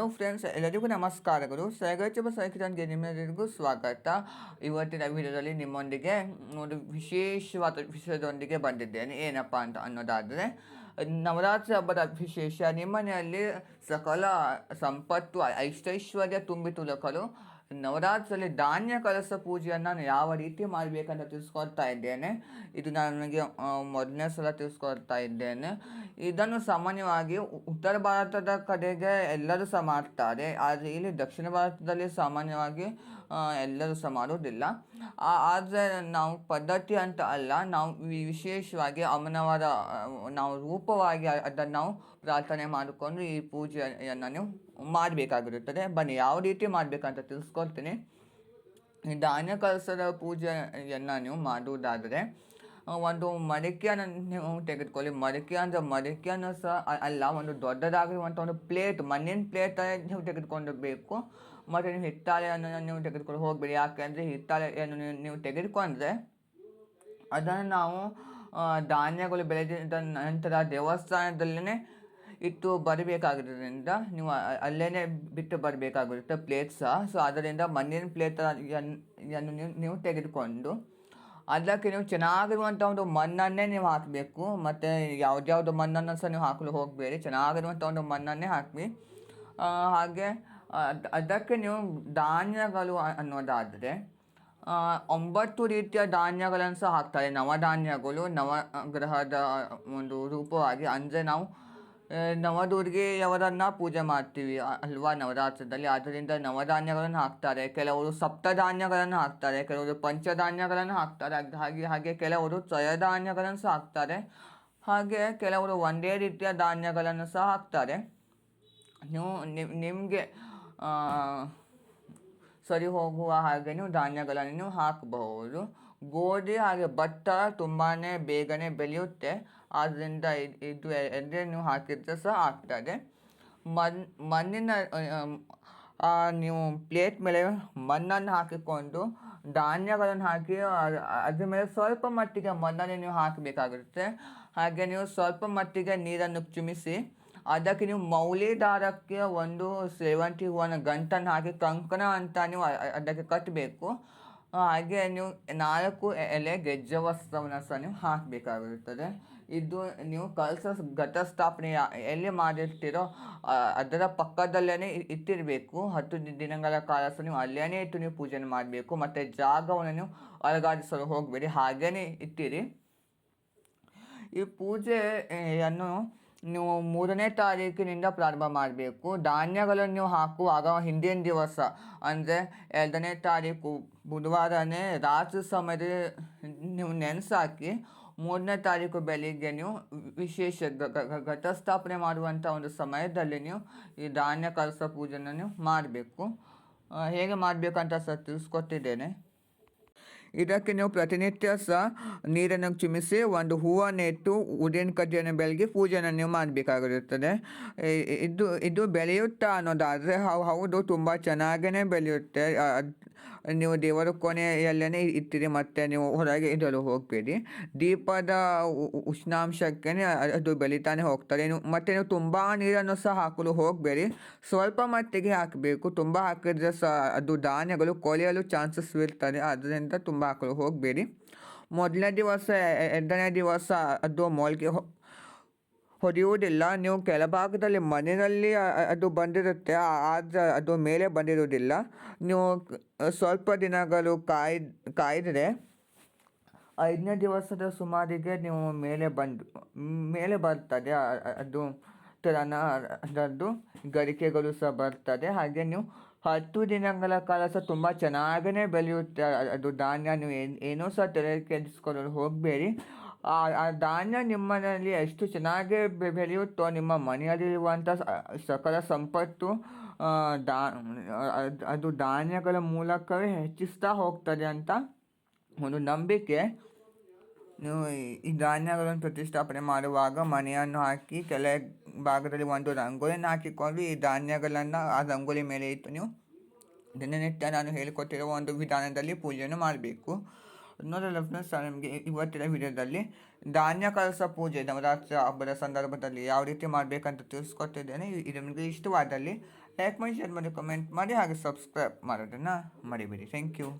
Hello friends, ಎಲ್ಲರಿಗೂ ನಮಸ್ಕಾರಗಳು. ಸಹಗಚಪ ಸೈಕಿರನ್ಗೆ ನಿಮ್ಮೆಲ್ಲರಿಗೂ ಸ್ವಾಗತ. ಇವತ್ತಿನ ವಿಡಿಯೋದಲ್ಲಿ ನಿಮ್ಮೊಂದಿಗೆ ಒಂದು ವಿಶೇಷವಾದ ವಿಷಯದೊಂದಿಗೆ ಬಂದಿದ್ದೇನೆ. ಏನಪ್ಪ ಅಂತ ಅನ್ನೋದಾದರೆ, ನವರಾತ್ರಿ ಹಬ್ಬದ ವಿಶೇಷ. ನಿಮ್ಮನೆಯಲ್ಲಿ ಸಕಲ ಸಂಪತ್ತು ಐಶ್ವರ್ಯ ತುಂಬಿ ತುಳುಕಲು ನವರಾತ್ರಿಯಲ್ಲಿ ಧಾನ್ಯ ಕಲಶ ಪೂಜೆಯನ್ನು ನಾನು ಯಾವ ರೀತಿ ಮಾಡಬೇಕಂತ ತಿಳಿಸ್ಕೊಡ್ತಾ ಇದ್ದೇನೆ. ಇದು ನನಗೆ ಮೊದಲನೇ ಸಲ ತಿಳಿಸ್ಕೊಡ್ತಾ ಇದ್ದೇನೆ. ಇದನ್ನು ಸಾಮಾನ್ಯವಾಗಿ ಉತ್ತರ ಭಾರತದ ಕಡೆಗೆ ಎಲ್ಲರೂ ಸಹ ಮಾಡ್ತಾರೆ, ಆದರೆ ಇಲ್ಲಿ ದಕ್ಷಿಣ ಭಾರತದಲ್ಲಿ ಸಾಮಾನ್ಯವಾಗಿ ಎಲ್ಲರೂ ಸಹ ಮಾಡೋದಿಲ್ಲ. ಆದರೆ ನಾವು ಪದ್ಧತಿ ಅಂತ ಅಲ್ಲ, ನಾವು ವಿಶೇಷವಾಗಿ ಅಮ್ಮನವರ ನಾವು ರೂಪವಾಗಿ ಅದನ್ನು ನಾವು ಪ್ರಾರ್ಥನೆ ಮಾಡಿಕೊಂಡು ಈ ಪೂಜೆಯನ್ನು ನೀವು ಮಾಡಬೇಕಾಗಿರುತ್ತದೆ. ಬನ್ನಿ ಯಾವ ರೀತಿ ಮಾಡಬೇಕಂತ ತಿಳಿಸ್ಕೊಡ್ತೀನಿ. ಈ ಧಾನ್ಯ ಕಲಸದ ಪೂಜೆಯನ್ನು ನೀವು ಮಾಡುವುದಾದರೆ ಒಂದು ಮಡಿಕೆಯನ್ನು ನೀವು ತೆಗೆದುಕೊಳ್ಳಿ. ಮಡಿಕೆ ಅಂದರೆ ಮಡಿಕೆಯನ್ನು ಸಹ ಅಲ್ಲ, ಒಂದು ದೊಡ್ಡದಾಗಿರುವಂಥ ಒಂದು ಪ್ಲೇಟ್, ಮಣ್ಣಿನ ಪ್ಲೇಟಲ್ಲಿ ನೀವು ತೆಗೆದುಕೊಂಡು ಬೇಕು. ಮತ್ತು ನೀವು ಹಿತ್ತಾಳೆಯನ್ನು ನೀವು ತೆಗೆದುಕೊಂಡು ಹೋಗಬೇಡಿ. ಯಾಕೆಂದರೆ ಹಿತ್ತಾಳೆಯನ್ನು ನೀವು ತೆಗೆದುಕೊಂಡ್ರೆ ಅದನ್ನು ನಾವು ಧಾನ್ಯಗಳು ಬೆಳೆದ ನಂತರ ದೇವಸ್ಥಾನದಲ್ಲೇ ಇಟ್ಟು ಬರಬೇಕಾಗಿರೋದ್ರಿಂದ ನೀವು ಅಲ್ಲೇ ಬಿಟ್ಟು ಬರಬೇಕಾಗಿರುತ್ತೆ ಪ್ಲೇಟ್ ಸಹ. ಸೊ ಅದರಿಂದ ಮಣ್ಣಿನ ಪ್ಲೇಟನ್ನು ನೀವು ತೆಗೆದುಕೊಂಡು ಅದಕ್ಕೆ ನೀವು ಚೆನ್ನಾಗಿರುವಂಥ ಒಂದು ಮಣ್ಣನ್ನೇ ನೀವು ಹಾಕಬೇಕು. ಮತ್ತು ಯಾವುದ್ಯಾವುದು ಮಣ್ಣನ್ನು ಸಹ ನೀವು ಹಾಕಲು ಹೋಗಬೇಡಿ, ಚೆನ್ನಾಗಿರುವಂಥ ಒಂದು ಮಣ್ಣನ್ನೇ ಹಾಕಿ. ಹಾಗೆ ಅದಕ್ಕೆ ನೀವು ಧಾನ್ಯಗಳು ಅನ್ನೋದಾದರೆ 9 ರೀತಿಯ ಧಾನ್ಯಗಳನ್ನು ಸಹ ಹಾಕ್ತಾರೆ. ನವಧಾನ್ಯಗಳು ನವಗ್ರಹದ ಒಂದು ರೂಪವಾಗಿ. ಅಂದರೆ ನಾವು ನವದುರ್ಗೆಯವರನ್ನು ಪೂಜೆ ಮಾಡ್ತೀವಿ ಅಲ್ವಾ ನವರಾತ್ರಿಯಲ್ಲಿ. ಆದ್ದರಿಂದ ನವಧಾನ್ಯಗಳನ್ನು ಹಾಕ್ತಾರೆ. ಕೆಲವರು ಸಪ್ತಧಾನ್ಯಗಳನ್ನು ಹಾಕ್ತಾರೆ, ಕೆಲವರು ಪಂಚಧಾನ್ಯಗಳನ್ನು ಹಾಕ್ತಾರೆ. ಹಾಗೆ ಕೆಲವರು ತ್ರಯಧಾನ್ಯಗಳನ್ನು ಸಹ ಹಾಕ್ತಾರೆ. ಹಾಗೆ ಕೆಲವರು ಒಂದೇ ರೀತಿಯ ಧಾನ್ಯಗಳನ್ನು ಸಹ ಹಾಕ್ತಾರೆ. ನೀವು ನಿಮಗೆ ಸರಿ ಹೋಗುವ ಹಾಗೆ ನೀವು ಧಾನ್ಯಗಳನ್ನು ನೀವು ಹಾಕಬಹುದು. ಗೋಧಿ ಹಾಗೆ ಭತ್ತ ತುಂಬಾ ಬೇಗನೆ ಬೆಳೆಯುತ್ತೆ, ಆದ್ದರಿಂದ ಇದು ಎರಡೇ ನೀವು ಹಾಕಿದರೆ ಸಹ ಆಗ್ತದೆ. ಮಣ್ಣಿನ ನೀವು ಪ್ಲೇಟ್ ಮೇಲೆ ಮಣ್ಣನ್ನು ಹಾಕಿಕೊಂಡು ಧಾನ್ಯಗಳನ್ನು ಹಾಕಿ ಅದ್ರ ಮೇಲೆ ಸ್ವಲ್ಪ ಮಟ್ಟಿಗೆ ಮಣ್ಣನ್ನು ನೀವು ಹಾಕಬೇಕಾಗುತ್ತೆ. ಹಾಗೆ ನೀವು ಸ್ವಲ್ಪ ಮಟ್ಟಿಗೆ ನೀರನ್ನು ಚಿಮಿಸಿ ಅದಕ್ಕೆ ನೀವು ಮೌಲಿ ದಾರಕ್ಕೆ ಒಂದು ಸೇವಂತಿ ಹೂವಿನ ಗಂಟನ್ನು ಹಾಕಿ ಕಂಕಣ ಅಂತ ನೀವು ಅದಕ್ಕೆ ಕಟ್ಟಬೇಕು. ಹಾಗೆ ನೀವು 4 ಎಲೆ ಗೆಜ್ಜೆ ವಸ್ತ್ರವನ್ನು ಸಹ ನೀವು ಹಾಕಬೇಕಾಗಿರುತ್ತದೆ. ಇದು ನೀವು ಕಲಶ ಘಟಸ್ಥಾಪನೆ ಎಲ್ಲಿ ಮಾಡಿರ್ತೀರೋ ಅದರ ಪಕ್ಕದಲ್ಲೇ ಇಟ್ಟಿರಬೇಕು. 10 ದಿನಗಳ ಕಾಲ ಸಹ ನೀವು ಅಲ್ಲೇ ಇಟ್ಟು ನೀವು ಪೂಜೆಯನ್ನು ಮಾಡಬೇಕು. ಮತ್ತು ಜಾಗವನ್ನು ನೀವು ಅಲುಗಾಡಿಸಲು ಹೋಗಬೇಡಿ, ಹಾಗೇ ಇಟ್ಟಿರಿ. ಈ ಪೂಜೆಯನ್ನು ನೀವು 3ನೇ ತಾರೀಕಿನಿಂದ ಪ್ರಾರಂಭ ಮಾಡಬೇಕು. ಧಾನ್ಯಗಳನ್ನು ನೀವು ಹಾಕುವಾಗ ಹಿಂದಿನ ದಿವಸ ಅಂದರೆ 2ನೇ ತಾರೀಕು ಬುಧವಾರನೇ ರಾತ್ರಿ ಸಮಯದಲ್ಲಿ ನೀವು ನೆನೆಸಾಕಿ 3ನೇ ತಾರೀಕು ಬೆಳಿಗ್ಗೆ ನೀವು ವಿಶೇಷ ಘಟಸ್ಥಾಪನೆ ಮಾಡುವಂಥ ಒಂದು ಸಮಯದಲ್ಲಿ ನೀವು ಈ ಧಾನ್ಯ ಕಲಶ ಪೂಜೆಯನ್ನು ನೀವು ಮಾಡಬೇಕು. ಹೇಗೆ ಮಾಡಬೇಕಂತ ಸಹ ತಿಳಿಸ್ಕೊಟ್ಟಿದ್ದೇನೆ. ಇದಕ್ಕೆ ನೀವು ಪ್ರತಿನಿತ್ಯ ಸಹ ನೀರನ್ನು ಚಿಮಿಸಿ ಒಂದು ಹೂವನ್ನು ಇಟ್ಟು ಉದಿನ ಕಡ್ಡಿಯನ್ನು ಬೆಳಗಿ ಪೂಜೆಯನ್ನು ನೀವು ಮಾಡಬೇಕಾಗಿರುತ್ತದೆ. ಇದು ಬೆಳೆಯುತ್ತಾ ಅನ್ನೋದಾದರೆ ಹೌದು, ತುಂಬ ಚೆನ್ನಾಗೇ ಬೆಳೆಯುತ್ತೆ. ನೀವು ದೇವರ ಕೊನೆಯಲ್ಲೇ ಇಟ್ಟಿರಿ ಮತ್ತು ನೀವು ಹೊರಗೆ ಇಡಲು ಹೋಗಬೇಡಿ. ದೀಪದ ಉಷ್ಣಾಂಶಕ್ಕೆ ಅದು ಬೆಳೀತಾನೆ ಹೋಗ್ತದೆ. ಮತ್ತು ನೀವು ತುಂಬ ನೀರನ್ನು ಸಹ ಹಾಕಲು ಹೋಗಬೇಡಿ, ಸ್ವಲ್ಪ ಮಟ್ಟಿಗೆ ಹಾಕಬೇಕು. ತುಂಬ ಹಾಕಿದರೆ ಸಹ ಅದು ಧಾನ್ಯಗಳು ಕೊಳೆಯಲು ಚಾನ್ಸಸ್ ಇರ್ತದೆ, ಅದರಿಂದ ತುಂಬ ಹಾಕಲು ಹೋಗಬೇಡಿ. ಮೊದಲನೇ ದಿವಸ 2ನೇ ದಿವಸ ಅದು ಮೊಳಕೆ ಹೊಡೆಯುವುದಿಲ್ಲ. ನೀವು ಕೆಳಭಾಗದಲ್ಲಿ ಮನೆಯಲ್ಲಿ ಅದು ಬಂದಿರುತ್ತೆ, ಆದರೆ ಅದು ಮೇಲೆ ಬಂದಿರುವುದಿಲ್ಲ. ನೀವು ಸ್ವಲ್ಪ ದಿನಗಳು ಕಾಯ್ದರೆ 5ನೇ ದಿವಸದ ಸುಮಾರಿಗೆ ನೀವು ಮೇಲೆ ಬರ್ತದೆ. ಅದು ಅದರದ್ದು ಗರಿಕೆಗಳು ಸಹ ಬರ್ತದೆ. ಹಾಗೆ ನೀವು 10 ದಿನಗಳ ಕಾಲ ಸಹ ತುಂಬ ಚೆನ್ನಾಗೇ ಬೆಳೆಯುತ್ತೆ ಅದು ಧಾನ್ಯ. ನೀವು ಏನೂ ಸಹ ತಲೆ ಕೆಡಿಸ್ಕೊಳ್ಳಲು ಹೋಗಬೇಡಿ. ಆ ಧಾನ್ಯ ನಿಮ್ಮನೆಯಲ್ಲಿ ಎಷ್ಟು ಚೆನ್ನಾಗಿ ಬೆಳೆಯುತ್ತೋ ನಿಮ್ಮ ಮನೆಯಲ್ಲಿರುವಂಥ ಸಕಲ ಸಂಪತ್ತು ಅದು ಧಾನ್ಯಗಳ ಮೂಲಕವೇ ಹೆಚ್ಚಿಸ್ತಾ ಹೋಗ್ತದೆ ಅಂತ ಒಂದು ನಂಬಿಕೆ. ನೀವು ಈ ಧಾನ್ಯಗಳನ್ನು ಪ್ರತಿಷ್ಠಾಪನೆ ಮಾಡುವಾಗ ಮನೆಯನ್ನು ಹಾಕಿ ಕೆಲ ಭಾಗದಲ್ಲಿ ಒಂದು ರಂಗೋಲಿಯನ್ನು ಹಾಕಿಕೊಂಡು ಈ ಧಾನ್ಯಗಳನ್ನು ಆ ರಂಗೋಲಿ ಮೇಲೆ ಇಟ್ಟು ನೀವು ದಿನನಿತ್ಯ ನಾನು ಹೇಳಿಕೊಟ್ಟಿರುವ ಒಂದು ವಿಧಾನದಲ್ಲಿ ಪೂಜೆಯನ್ನು ಮಾಡಬೇಕು. ನೋಡಲ್ಲ ಫ್ರೆಂಡ್ಸ್, ನಿಮಗೆ ಇವತ್ತಿನ ವಿಡಿಯೋದಲ್ಲಿ ಧಾನ್ಯ ಕಲಶ ಪೂಜೆ ನವರಾತ್ರಿ ಹಬ್ಬದ ಸಂದರ್ಭದಲ್ಲಿ ಯಾವ ರೀತಿ ಮಾಡಬೇಕಂತ ತಿಳಿಸ್ಕೊಟ್ಟಿದ್ದೇನೆ. ಇದು ನಿಮಗೆ ಇಷ್ಟವಾದಲ್ಲಿ ಲೈಕ್ ಮಾಡಿ, ಶೇರ್ ಮಾಡಿ, ಕಮೆಂಟ್ ಮಾಡಿ, ಹಾಗೆ ಸಬ್ಸ್ಕ್ರೈಬ್ ಮಾಡೋದನ್ನು ಮರಿಬೇಡಿ. Thank you.